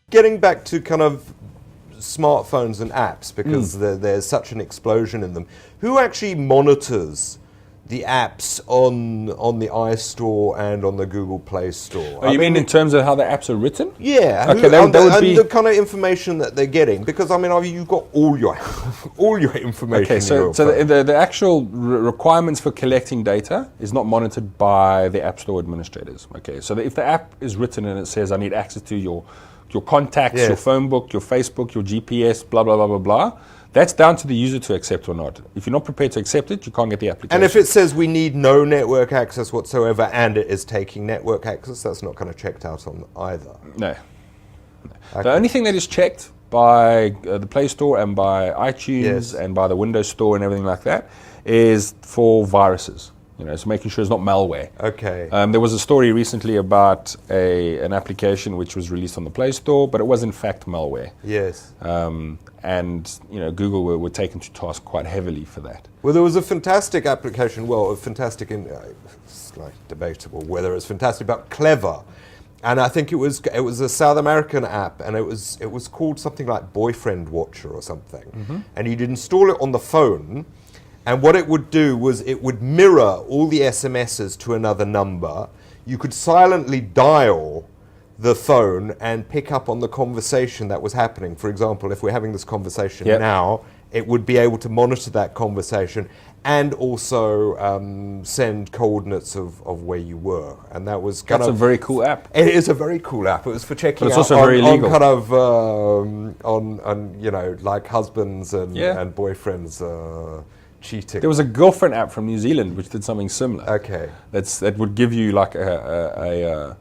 Getting back to kind of smartphones and apps, because there's such an explosion in them. Who actually monitors the apps on the iStore and on the Google Play Store? Oh, you mean in terms of how the apps are written? Yeah. Okay, that would be the kind of information that they're getting, because I mean, you've got all your information. Okay, so the actual requirements for collecting data is not monitored by the App Store administrators. Okay, so if the app is written and it says I need access to your contacts, your phone book, your Facebook, your GPS, blah blah blah blah blah. That's down to the user to accept or not. If you're not prepared to accept it, you can't get the application. And if it says we need no network access whatsoever and it is taking network access, that's not kind of checked out on either. No. Okay. The only thing that is checked by the Play Store and by iTunes and by the Windows Store and everything like that is for viruses. So making sure it's not malware. Okay. There was a story recently about an application which was released on the Play Store, but it was in fact malware. Yes. And Google were taken to task quite heavily for that. Well, there was a fantastic application. Well, it's like debatable whether it's fantastic, but clever. And I think it was a South American app, and it was called something like Boyfriend Watcher or something. Mm-hmm. And you'd install it on the phone. And what it would do was it would mirror all the SMSs to another number. You could silently dial the phone and pick up on the conversation that was happening. For example, if we're having this conversation now, it would be able to monitor that conversation and also send coordinates of where you were. And that was That's a very cool app. It is a very cool app. It was for checking but it's out also very legal. on kind of on like husbands and boyfriends cheating. There was a girlfriend app from New Zealand which did something similar. Okay. That would give you like a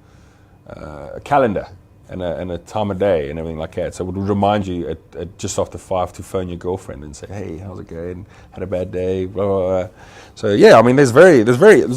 calendar and a time of day and everything like that. So it would remind you at just after 5 to phone your girlfriend and say, "Hey, how's it going? Had a bad day." Blah, blah, blah. So yeah, I mean, there's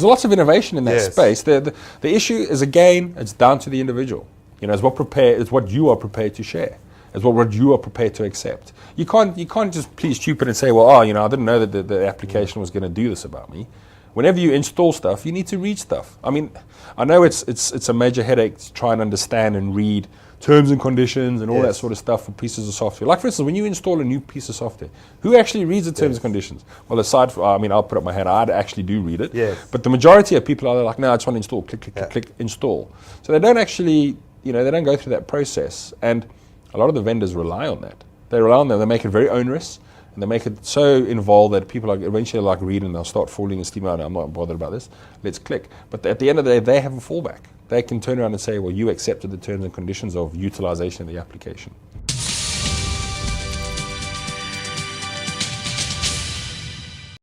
lots of innovation in that space. The issue is, again, it's down to the individual. It's what you are prepared to share. It's what you are prepared to accept. You can't just please stupid and say, well, I didn't know that the application was going to do this about me. Whenever you install stuff, you need to read stuff. I mean, I know it's a major headache to try and understand and read terms and conditions and all that sort of stuff for pieces of software. Like, for instance, when you install a new piece of software, who actually reads the terms and conditions? Well, aside from, I'll put up my hand, I actually do read it. Yes. But the majority of people are like, no, I just want to install, click, install. So they don't actually, they don't go through that process. And a lot of the vendors rely on that. They rely on that. They make it very onerous, and they make it so involved that people eventually reading, and they'll start falling asleep. I'm not bothered about this. Let's click. But at the end of the day, they have a fallback. They can turn around and say, well, you accepted the terms and conditions of utilization of the application.